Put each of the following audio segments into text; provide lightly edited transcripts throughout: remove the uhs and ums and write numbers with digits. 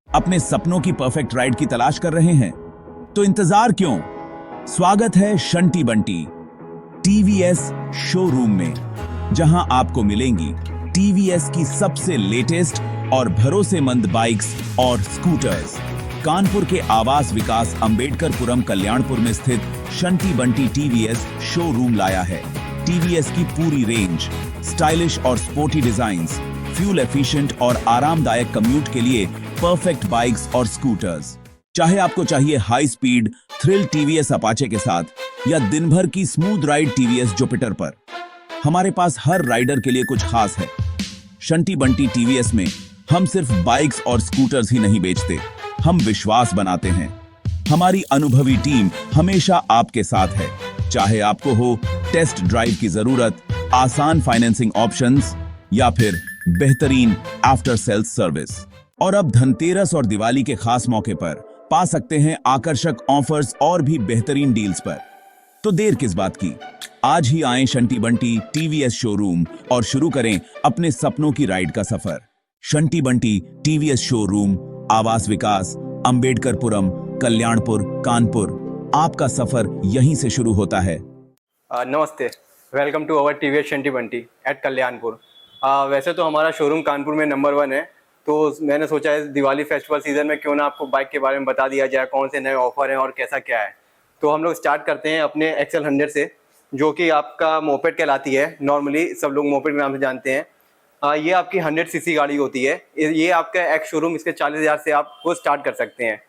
अपने सपनों की परफेक्ट राइड की तलाश कर रहे हैं? तो इंतजार क्यों? स्वागत है शंटी बंटी टीवीएस शोरूम में, जहां आपको मिलेंगी टीवीएस की सबसे लेटेस्ट और भरोसेमंद बाइक्स और स्कूटर्स। कानपुर के आवास विकास अंबेडकरपुरम कल्याणपुर में स्थित शंटी बंटी टीवीएस शोरूम लाया है टीवीएस की पूरी रेंज, स्टाइलिश और स्पोर्टी डिजाइन्स, फ्यूल एफिशिएंट और आरामदायक कम्यूट के लिए परफेक्ट बाइक्स और स्कूटर्स। चाहे आपको चाहिए high speed thrill TVS Apache के साथ या दिन भर की स्मूथ राइड टीवीएस जुपिटर पर, हमारे पास हर राइडर के लिए कुछ खास है। शंटी बंटी टीवीएस में हम सिर्फ बाइक्स और स्कूटर्स ही नहीं बेचते, हम विश्वास बनाते हैं। हमारी अनुभवी टीम हमेशा आपके साथ है, चाहे आपको हो टेस्ट ड्राइव की जरूरत, आसान फाइनेंसिंग ऑप्शंस या फिर बेहतरीन आफ्टर सेल्स सर्विस। और अब धनतेरस और दिवाली के खास मौके पर पा सकते हैं आकर्षक ऑफर्स और भी बेहतरीन डील्स पर। तो देर किस बात की, आज ही आएं शंटी बंटी टीवीएस शोरूम और शुरू करें अपने सपनों की राइड का सफर। शंटी बंटी टीवीएस शोरूम, आवास विकास, अंबेडकरपुरम, कल्याणपुर, कानपुर। आपका सफर यहीं से शुरू होता है। नमस्ते, welcome to our TVS Shanti Bunty at Kalyanpur. वैसे तो हमारा शोरूम कानपुर में नंबर 1 है, तो मैंने सोचा है दिवाली फेस्टिवल सीजन में क्यों ना आपको बाइक के बारे में बता दिया जाए, कौन से नए ऑफर हैं और कैसा क्या है। तो हम लोग स्टार्ट करते हैं अपने एक्सेल 100 से, जो कि आपका मोपेड कहलाती है। नॉर्मली सब लोग मोपेड के नाम से जानते हैं। ये आपकी 100 सीसी गाड़ी होती है। ये आपका एक्स शोरूम इसके 40,000 से आपको स्टार्ट कर सकते हैं।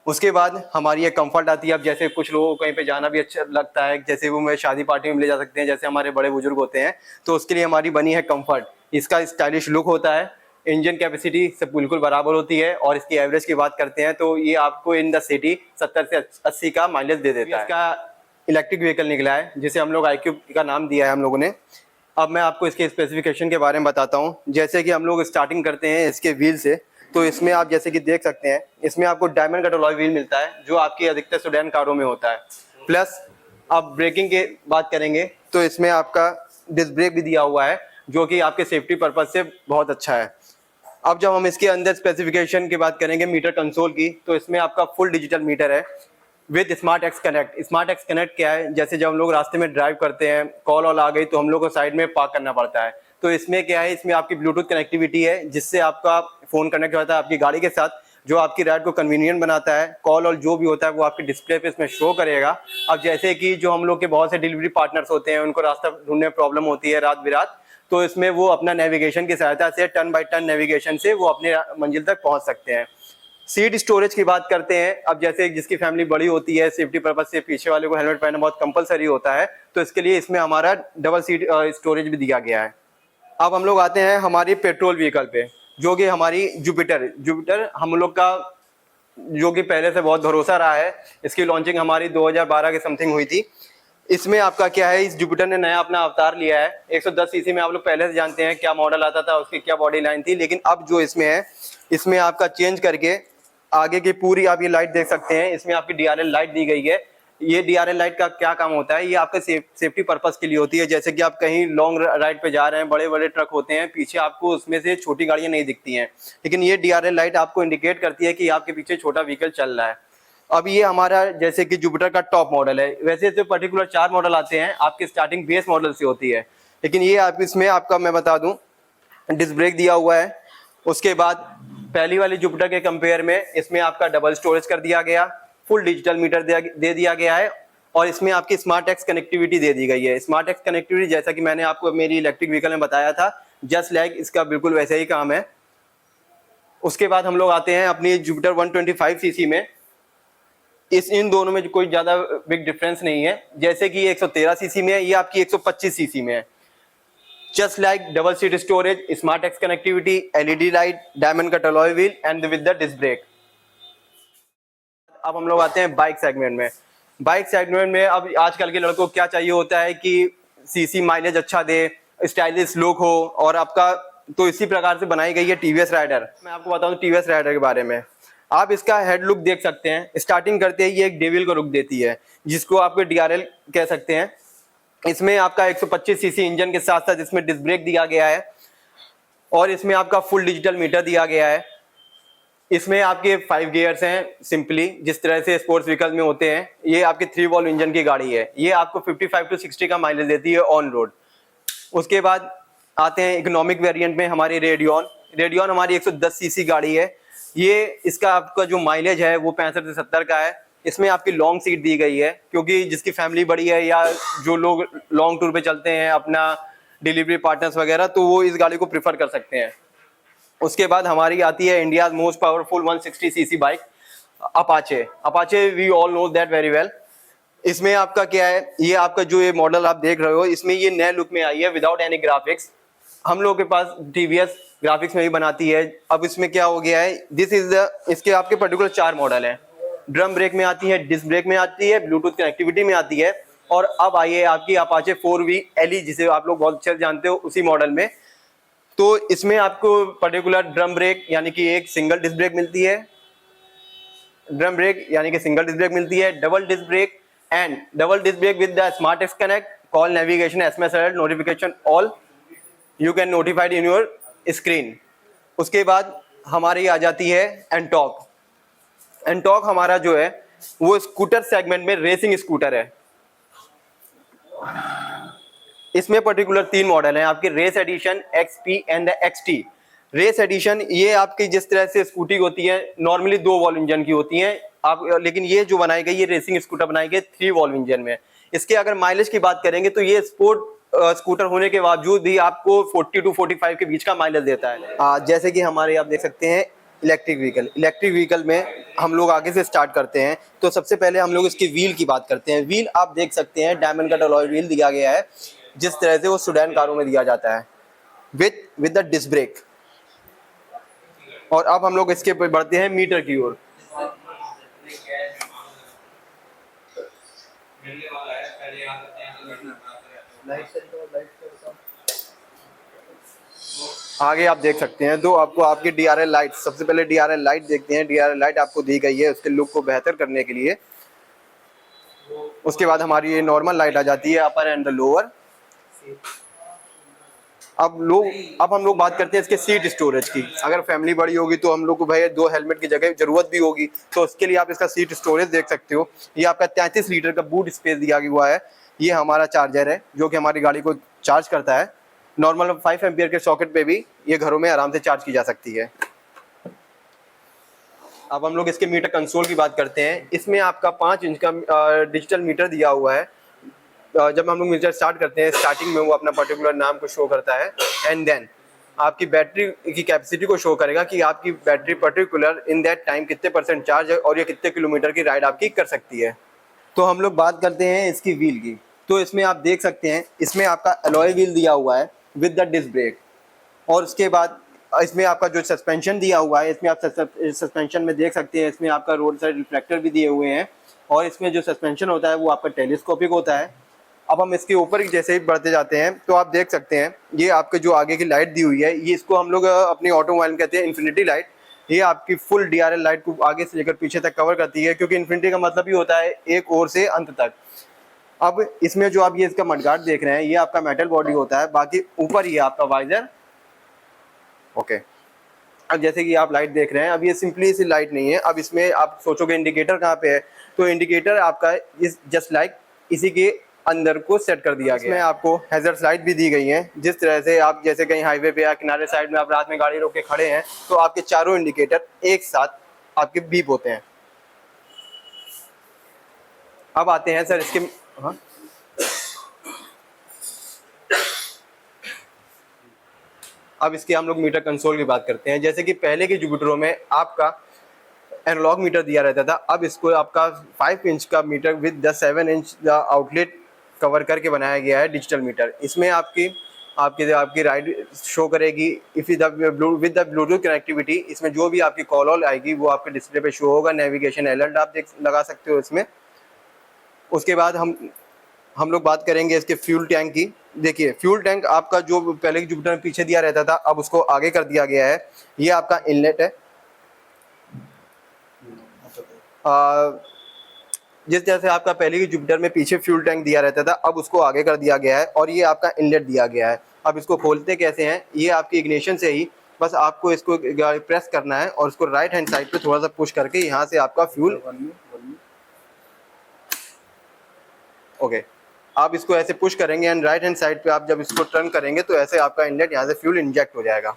उसके बाद हमारी ये कंफर्ट आती है। अब जैसे कुछ लोगों को कहीं पे जाना भी अच्छा लगता है, जैसे वो मैं शादी पार्टी में ले जा सकते हैं, जैसे हमारे बड़े बुजुर्ग होते हैं, तो उसके लिए हमारी बनी है कंफर्ट। इसका स्टाइलिश लुक होता है, इंजन कैपेसिटी सब बिल्कुल बराबर होती है, और इसकी एवरेज की बात करते हैं तो ये आपको इन द सिटी 70 से 80 का माइलेज दे देता है। इसका इलेक्ट्रिक व्हीकल निकला है, जिसे हम लोग iQube का नाम दिया है हम लोगों ने। अब मैं आपको इसके स्पेसिफिकेशन के बारे में बताता हूँ। जैसे कि हम लोग स्टार्टिंग करते हैं इसके व्हील से, तो इसमें आप जैसे कि देख सकते हैं, इसमें आपको डायमंड कट अलॉय व्हील मिलता है, जो आपकी अधिकतर सेडान कारों में होता है। प्लस अब ब्रेकिंग की बात करेंगे तो इसमें आपका डिस्क ब्रेक भी दिया हुआ है, जो कि आपके सेफ्टी पर्पज से बहुत अच्छा है। अब जब हम इसके अंदर स्पेसिफिकेशन की बात करेंगे मीटर कंसोल की, तो इसमें आपका फुल डिजिटल मीटर है with smart X connect. Smart X connect क्या है, जैसे जब हम लोग रास्ते में ड्राइव करते हैं, कॉल ऑल आ गई तो हम लोग को साइड में पार्क करना पड़ता है, तो इसमें क्या है, इसमें आपकी ब्लूटूथ कनेक्टिविटी है, जिससे आपका फोन कनेक्ट होता है आपकी गाड़ी के साथ, जो आपकी राइड को कन्वीनियंट बनाता है। कॉल और जो भी होता है वो आपके डिस्प्ले पे इसमें शो करेगा। अब जैसे कि जो हम लोग के बहुत से डिलीवरी पार्टनर्स होते हैं, उनको रास्ता ढूंढने में प्रॉब्लम होती है रात बिरात, तो इसमें वो अपना नेविगेशन की सहायता से टर्न बाय टर्न नेविगेशन से वो अपने मंजिल तक पहुंच सकते हैं। सीट स्टोरेज की बात करते हैं। अब जैसे जिसकी फैमिली बड़ी होती है, सेफ्टी पर्पज से पीछे वाले को हेलमेट पहनना बहुत कंपलसरी होता है, तो इसके लिए इसमें हमारा डबल सीट स्टोरेज भी दिया गया है। अब हम लोग आते हैं हमारी पेट्रोल व्हीकल पे, जो कि हमारी जुपिटर हम लोग का, जो कि पहले से बहुत भरोसा रहा है। इसकी लॉन्चिंग हमारी 2012 के समथिंग हुई थी। इसमें आपका क्या है, इस जुपिटर ने नया अपना अवतार लिया है। 110 सीसी में आप लोग पहले से जानते हैं क्या मॉडल आता था, उसकी क्या बॉडी लाइन थी, लेकिन अब जो इसमें है, इसमें आपका चेंज करके आगे की पूरी आप ये लाइट देख सकते हैं, इसमें आपकी DRL लाइट दी गई है। ये DRL लाइट का क्या काम होता है, ये आपके सेफ्टी पर्पस के लिए होती है। जैसे कि आप कहीं लॉन्ग राइड पे जा रहे हैं, बड़े बड़े ट्रक होते हैं, पीछे आपको उसमें से छोटी गाड़ियां नहीं दिखती हैं, लेकिन ये DRL लाइट आपको इंडिकेट करती है कि आपके पीछे छोटा व्हीकल चल रहा है। अब ये हमारा जैसे कि जुपिटर का टॉप मॉडल है। वैसे तो पर्टिकुलर 4 मॉडल आते हैं, आपकी स्टार्टिंग बेस मॉडल से होती है, लेकिन ये आप इसमें आपका मैं बता दूं डिस्क ब्रेक दिया हुआ है। उसके बाद पहली वाली जुपिटर के कंपेयर में इसमें आपका डबल स्टोरेज कर दिया गया, फुल डिजिटल मीटर दे दिया गया है, और इसमें आपकी स्मार्ट एक्स कनेक्टिविटी दे दी गई है। स्मार्ट एक्स कनेक्टिविटी जैसा कि मैंने आपको मेरी इलेक्ट्रिक व्हीकल में बताया था, जस्ट लाइक इसका बिल्कुल वैसे ही काम है। उसके बाद हम लोग आते हैं अपनी जुपिटर 125 सीसी में। इन दोनों में कोई ज्यादा बिग डिफरेंस नहीं है। जैसे कि ये 113 सीसी में है, ये आपकी 125 सीसी में है। Just like double seat storage, smart X connectivity, LED light, diamond cut alloy wheel and with the disc brake. अब हम लोग आते हैं बाइक सेगमेंट में। बाइक सेगमेंट में अब आजकल के लड़कों को क्या चाहिए होता है कि सीसी माइलेज अच्छा दे, स्टाइलिश लुक हो, और आपका तो इसी प्रकार से बनाई गई है टीवीएस राइडर। मैं आपको बताऊं टीवीएस राइडर के बारे में। आप इसका हेड लुक देख सकते हैं। स्टार्टिंग करते ही ये एक डेविल को लुक देती है, जिसको आप DRL कह सकते हैं। इसमें आपका 125 सीसी इंजन के साथ साथ इसमें डिस्क ब्रेक दिया गया है, और इसमें आपका फुल डिजिटल मीटर दिया गया है। इसमें आपके 5 गियर्स हैं सिंपली, जिस तरह से स्पोर्ट्स व्हीकल में होते हैं। ये आपके 3 वॉल्व इंजन की गाड़ी है। ये आपको 55 टू 60 का माइलेज देती है ऑन रोड। उसके बाद आते हैं इकोनॉमिक वेरिएंट में हमारी रेडियन हमारी 110 सीसी गाड़ी है। ये इसका आपका जो माइलेज है वो 65 से 70 का है। इसमें आपकी लॉन्ग सीट दी गई है, क्योंकि जिसकी फैमिली बड़ी है या जो लोग लॉन्ग टूर पे चलते हैं अपना डिलीवरी पार्टनर्स वगैरह, तो वो इस गाड़ी को प्रिफर कर सकते हैं। उसके बाद हमारी आती है India most powerful 160 cc bike Apache we all know that very well. इसमें आपका क्या है, ये आपका जो ये मॉडल आप देख रहे हो, इसमें ये नए लुक में आई है विदाउट एनी ग्राफिक्स। हम लोगों के पास टीवीएस ग्राफिक्स में भी बनाती है। अब इसमें क्या हो गया है, दिस इज द इसके आपके पर्टिकुलर 4 मॉडल हैं। ड्रम ब्रेक में आती है, डिस्क ब्रेक में आती है, ब्लूटूथ कनेक्टिविटी में आती है, और अब आई है आपकी अपाचे 4V LE, जिसे आप लोग बहुत अच्छे से जानते हो, उसी मॉडल में। तो इसमें आपको पर्टिकुलर ड्रम ब्रेक यानी कि एक सिंगल डिस्क ब्रेक मिलती है, double disc brake and double disc brake with the smart X connect, call, navigation, SMS alert, notification all you can notified in your screen. उसके बाद हमारी आ जाती है एंटॉक हमारा जो है वो स्कूटर सेगमेंट में रेसिंग स्कूटर है। इसमें पर्टिकुलर 3 मॉडल हैं आपके, race edition, XP and the XT। Race edition ये आपकी जिस तरह से स्कूटी होती है नॉर्मली 2 वॉल्व इंजन की होती हैं आप, लेकिन ये जो बनाई गई ये रेसिंग स्कूटर बनाई गई 3 वॉल्व इंजन में। इसके अगर माइलेज की बात करेंगे तो ये स्पोर्ट स्कूटर होने के बावजूद भी आपको 40 टू 45 के बीच का माइलेज देता है। जैसे कि हमारे आप देख सकते हैं इलेक्ट्रिक व्हीकल में हम लोग आगे से स्टार्ट करते हैं। तो सबसे पहले हम लोग इसकी व्हील की बात करते हैं। व्हील आप देख सकते हैं डायमंड कट अलॉय व्हील दिया गया है, जिस तरह से वो सेडान कारों में दिया जाता है, विद द डिस्क ब्रेक। और अब हम लोग इसके बढ़ते हैं मीटर की ओर। आगे आप देख सकते हैं तो आपको आपकी DRL लाइट, सबसे पहले DRL लाइट देखते हैं। DRL लाइट आपको दी गई है उसके लुक को बेहतर करने के लिए। उसके बाद हमारी ये नॉर्मल लाइट आ जाती है, अपर एंड द लोअर। अब हम लोग बात करते हैं इसके सीट स्टोरेज की। अगर फैमिली बड़ी होगी तो हम लोग को भाई 2 हेलमेट की जगह जरूरत भी होगी, तो उसके लिए आप इसका सीट स्टोरेज देख सकते हो। ये आपका 33 लीटर का बूट स्पेस दिया हुआ है। ये हमारा चार्जर है जो कि हमारी गाड़ी को चार्ज करता है। नॉर्मल 5 एम्पियर के सॉकेट पे भी ये घरों में आराम से चार्ज की जा सकती है। अब हम लोग इसके मीटर कंसोल की बात करते हैं। इसमें आपका 5 इंच का डिजिटल मीटर दिया हुआ है। जब हम लोग मीटर स्टार्ट करते हैं, स्टार्टिंग में वो अपना पर्टिकुलर नाम को शो करता है, एंड देन आपकी बैटरी की कैपेसिटी को शो करेगा कि आपकी battery particular in that time कितने % चार्ज है और ये कितने किलोमीटर की राइड आपकी कर सकती है। तो हम लोग बात करते हैं इसकी व्हील की। तो इसमें आप देख सकते हैं इसमें आपका अलॉय व्हील दिया हुआ है विद द डिस्क ब्रेक, और उसके बाद इसमें आपका जो सस्पेंशन दिया हुआ है, इसमें आप सस्पेंशन में देख सकते हैं इसमें आपका रोड साइड रिफ्लेक्टर भी दिए हुए हैं, और इसमें जो सस्पेंशन होता है वो आपका टेलीस्कोपिक होता है। अब हम इसके ऊपर जैसे ही बढ़ते जाते हैं तो आप देख सकते हैं ये आपके जो आगे की लाइट दी हुई है, ये इसको हम लोग अपनी ऑटोमोबाइल में कहते हैं इन्फिनिटी लाइट। ये आपकी फुल DRL लाइट को आगे से लेकर पीछे तक कवर करती है, क्योंकि इन्फिनिटी का मतलब ही होता है एक ओर से अंत तक। अब इसमें जो आप ये इसका मडगार्ड देख रहे हैं ये आपका मेटल बॉडी होता है, बाकी ऊपर ये आपका वाइजर। ओके, अब जैसे कि आप लाइट देख रहे हैं, अब ये सिंपली सी लाइट नहीं है। अब इसमें आप सोचोगे इंडिकेटर कहाँ पे है, तो इंडिकेटर आपका इस जस्ट लाइक इसी के अंदर को सेट कर दिया गया। इसमें आपको हैजर्ड लाइट भी दी गई हैं, जिस तरह से आप जैसे कहीं हाईवे पे या किनारे साइड में आप रात में गाड़ी रोक के खड़े हैं तो आपके चारों इंडिकेटर एक साथ आपके बीप होते हैं। अब आते हैं सर इसके अब इसके हम लोग मीटर कंसोल की बात करते हैं। जैसे कि पहले के जुपिटरों में आपका एनालॉग मीटर दिया रहता था, अब इसको आपका 5 इंच का meter with the 7 inch the outlet cover करके बनाया गया है डिजिटल मीटर। इसमें आपकी राइड शो करेगी विद द ब्लूटूथ कनेक्टिविटी। इसमें जो भी आपकी कॉल ऑल आएगी वो आपके डिस्प्ले पे शो होगा। नेविगेशन अलर्ट आप लगा सकते हो इसमें। उसके बाद हम लोग बात करेंगे इसके फ्यूल टैंक की। देखिए फ्यूल टैंक आपका जो पहले जुपिटर में पीछे दिया रहता था, अब उसको आगे कर दिया गया है। ये आपका इनलेट है। जिस तरह से आपका पहले की जुपिटर में पीछे फ्यूल टैंक दिया रहता था, अब उसको आगे कर दिया गया है, और ये आपका इनलेट दिया गया है। अब इसको खोलते कैसे हैं, ये आपकी इग्निशन से ही बस आपको इसको गाड़ी प्रेस करना है और इसको राइट हैंड साइड पे थोड़ा सा पुश करके यहाँ से आपका फ्यूल, ओके, आप इसको ऐसे पुश करेंगे एंड राइट हैंड साइड पे आप जब इसको टर्न करेंगे तो ऐसे आपका इनलेट यहाँ से फ्यूल इंजेक्ट हो जाएगा।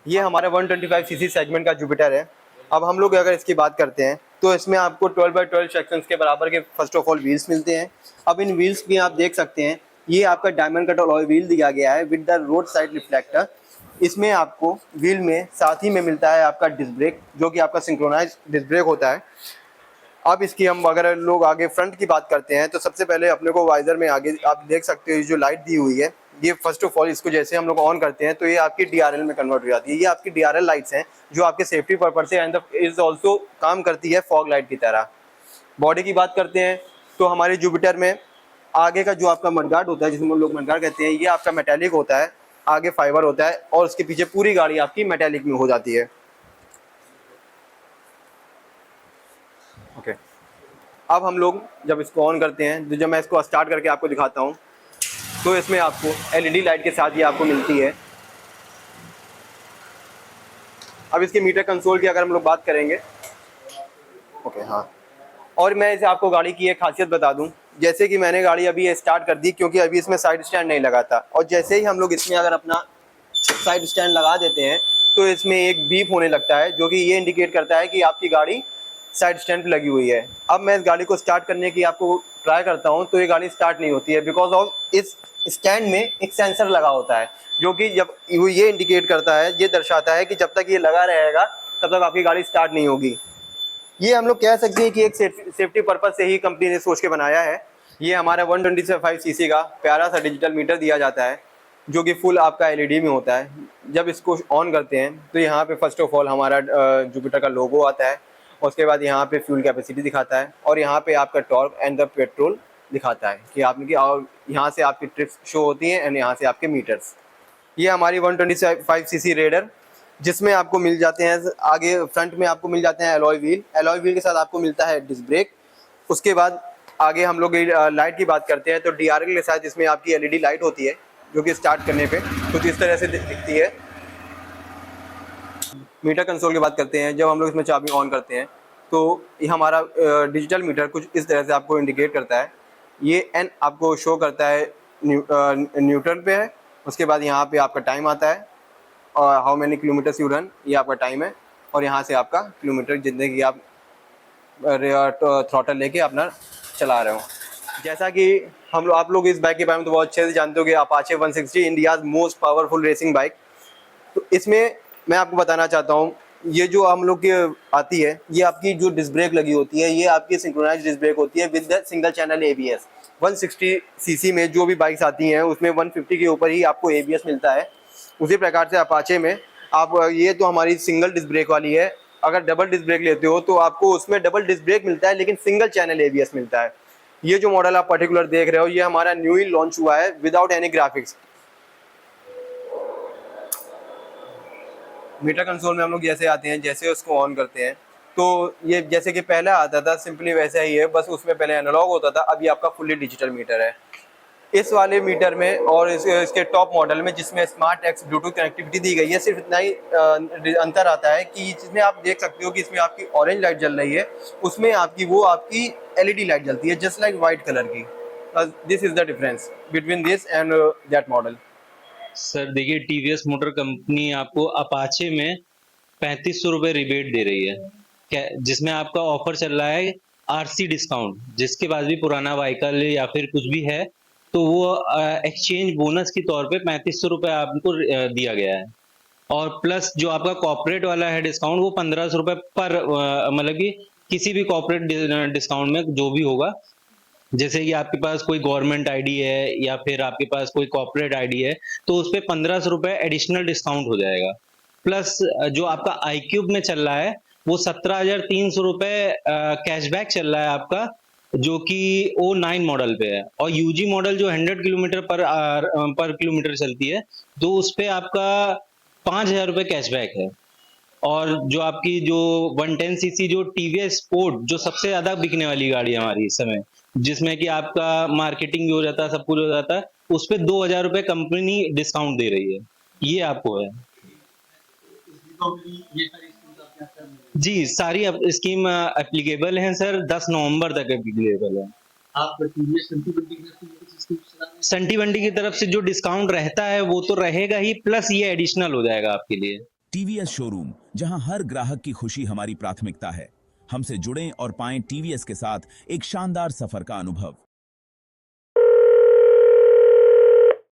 ये हमारा 125 सीसी सेगमेंट का जुपिटर है। अब हम लोग अगर इसकी बात करते हैं तो इसमें आपको 12x12 सेक्शंस के बराबर के फर्स्ट ऑफ ऑल व्हील्स मिलते हैं। अब इन व्हील्स भी आप देख सकते हैं, ये आपका डायमंड कट अलॉय व्हील दिया गया है with the road side reflector. इसमें आपको व्हील में साथ ही में मिलता है आपका डिस्क ब्रेक, जो कि आपका सिंक्रोनाइज डिस्क ब्रेक होता है। अब इसकी हम अगर लोग आगे फ्रंट की बात करते हैं तो सबसे पहले अपने को वाइजर में आगे आप देख सकते हो जो लाइट दी हुई है, ये फर्स्ट ऑफ ऑल इसको जैसे हम लोग ऑन करते हैं तो ये आपकी DRL में कन्वर्ट हो जाती है। ये आपकी DRL लाइट्स हैं जो आपके सेफ्टी पर्पज से एंड इज ऑल्सो काम करती है फॉग लाइट की तरह। बॉडी की बात करते हैं तो हमारे जुपिटर में आगे का जो आपका मडगार्ड होता है, जिसमें लोग मडगार्ड कहते हैं, ये आपका मेटेलिक होता है, आगे फाइबर होता है और उसके पीछे पूरी गाड़ी आपकी मेटेलिक में हो जाती है। ओके, अब हम लोग जब इसको ऑन करते हैं तो जब मैं इसको स्टार्ट करके आपको दिखाता हूँ तो इसमें आपको LED लाइट के साथ ये आपको मिलती है। अब इसके मीटर कंसोल की अगर हम लोग बात करेंगे, ओके हाँ, और मैं इसे आपको गाड़ी की एक खासियत बता दूं, जैसे कि मैंने गाड़ी अभी स्टार्ट कर दी क्योंकि अभी इसमें साइड स्टैंड नहीं लगा था, और जैसे ही हम लोग इसमें अगर अपना साइड स्टैंड लगा देते हैं तो इसमें एक बीप होने लगता है जो कि ये इंडिकेट करता है कि आपकी गाड़ी साइड स्टैंड पे लगी हुई है। अब मैं इस गाड़ी को स्टार्ट करने की आपको ट्राई करता हूँ तो ये गाड़ी स्टार्ट नहीं होती है, बिकॉज ऑफ इस स्टैंड में एक सेंसर लगा होता है जो कि जब ये इंडिकेट करता है, ये दर्शाता है कि जब तक ये लगा रहेगा तब तक आपकी गाड़ी स्टार्ट नहीं होगी। ये हम लोग कह सकते हैं कि एक सेफ्टी पर्पज से ही कंपनी ने सोच के बनाया है। ये हमारा 125 सीसी का प्यारा सा डिजिटल मीटर दिया जाता है जो कि फुल आपका LED में होता है। जब इसको ऑन करते हैं तो यहाँ पे फर्स्ट ऑफ ऑल हमारा जुपिटर का लोगो आता है, उसके बाद यहाँ पे फ्यूल कैपेसिटी दिखाता है और यहाँ पे आपका टॉर्क एंड द पेट्रोल दिखाता है कि आपकी, और यहाँ से आपकी ट्रिप्स शो होती हैं एंड यहाँ से आपके मीटर्स। ये हमारी 125 सीसी रेडर, जिसमें आपको मिल जाते हैं आगे फ्रंट में आपको मिल जाते हैं एलॉय व्हील के साथ आपको मिलता है डिस्क ब्रेक। उसके बाद आगे हम लोग लाइट की बात करते हैं तो DRL के साथ इसमें आपकी LED लाइट होती है जो कि स्टार्ट करने पे कुछ इस तरह से दिखती है। मीटर कंसोल की बात करते हैं, जब हम लोग इसमें चाबी ऑन करते हैं तो ये हमारा डिजिटल मीटर कुछ इस तरह से आपको इंडिकेट करता है। ये N आपको शो करता है न्यूट्रल पे है, उसके बाद यहाँ पे आपका टाइम आता है और how many kilometres you run, ये आपका टाइम है, और यहाँ से आपका किलोमीटर जितने की आप थ्रॉटल लेके अपना चला रहे हो। जैसा कि आप लोग इस बाइक के बारे में तो बहुत अच्छे से जानते हो कि Apache 160 India's most powerful racing bike. तो इसमें मैं आपको बताना चाहता हूँ, ये जो हम लोग की आती है, ये आपकी जो डिस्क ब्रेक लगी होती है, ये आपकी सिंक्रोनाइज डिस्क ब्रेक होती है with the single channel ABS। 160 CC में जो भी बाइक्स आती हैं उसमें 150 के ऊपर ही आपको ABS मिलता है। उसी प्रकार से अपाचे में आप, ये तो हमारी सिंगल डिस्क ब्रेक वाली है, अगर डबल डिस्क ब्रेक लेते हो तो आपको उसमें डबल डिस्क ब्रेक मिलता है लेकिन सिंगल चैनल ABS मिलता है। ये जो मॉडल आप पर्टिकुलर देख रहे हो, ये हमारा न्यू ही लॉन्च हुआ है without any graphics. Meter console में हम लोग जैसे आते हैं, जैसे उसको ऑन करते हैं तो ये जैसे कि पहले आता था सिंपली वैसा ही है, बस उसमें पहले एनालॉग होता था, अभी आपका फुल्ली डिजिटल मीटर है। इस वाले मीटर में और इसके टॉप मॉडल में जिसमें स्मार्ट एक्स ब्लूटूथ कनेक्टिविटी दी गई है, सिर्फ इतना ही अंतर आता है कि जिसमें आप देख सकते हो कि इसमें आपकी ऑरेंज लाइट जल रही है, उसमें आपकी LED लाइट जलती है जस्ट लाइक वाइट कलर की। This is the difference between this and that model. Sir देखिए, TVS मोटर कंपनी आपको अपाचे में 3500 रुपये रिबेट दे रही है, क्या जिसमें आपका ऑफर चल रहा है RC डिस्काउंट, जिसके पास भी पुराना व्हीकल या फिर कुछ भी है तो वो एक्सचेंज बोनस के तौर पे 3500 रुपये आपको दिया गया है। और प्लस जो आपका कॉर्पोरेट वाला है डिस्काउंट, वो 1500 रुपये पर मतलब कि किसी भी कॉर्पोरेट डिस्काउंट में जो भी होगा, जैसे कि आपके पास कोई गवर्नमेंट ID है या फिर आपके पास कोई कॉर्पोरेट ID है तो उस पर 1500 रुपये एडिशनल डिस्काउंट हो जाएगा। प्लस जो आपका iQube में चल रहा है वो 17,300 रुपये कैशबैक चल रहा है आपका, जो कि O9 मॉडल पे है। और UG मॉडल जो 100 किलोमीटर पर किलोमीटर चलती है तो उस पर आपका 5,000 रुपये कैशबैक है। और जो आपकी जो 110 सीसी जो TVS स्पोर्ट, जो सबसे ज्यादा बिकने वाली गाड़ी है हमारी इस समय, जिसमें कि आपका मार्केटिंग भी हो जाता है, सब कुछ हो जाता है, उस पर 2,000 रुपये कंपनी डिस्काउंट दे रही है। ये आपको है। जी, सारी स्कीम एप्लीकेबल हैं सर, 10 नवंबर तक एप्लीकेबल है। आप टीवीएस संटी बंटी की तरफ से कुछ स्कीम चला रहे हैं? संटी बंटी की तरफ से जो डिस्काउंट रहता है वो तो रहेगा ही, प्लस ये एडिशनल हो जाएगा आपके लिए। टीवीएस शोरूम, जहां हर ग्राहक की खुशी हमारी प्राथमिकता है। हमसे जुड़ें और पाएं टीवीएस के साथ एक शानदार सफर का अनुभव।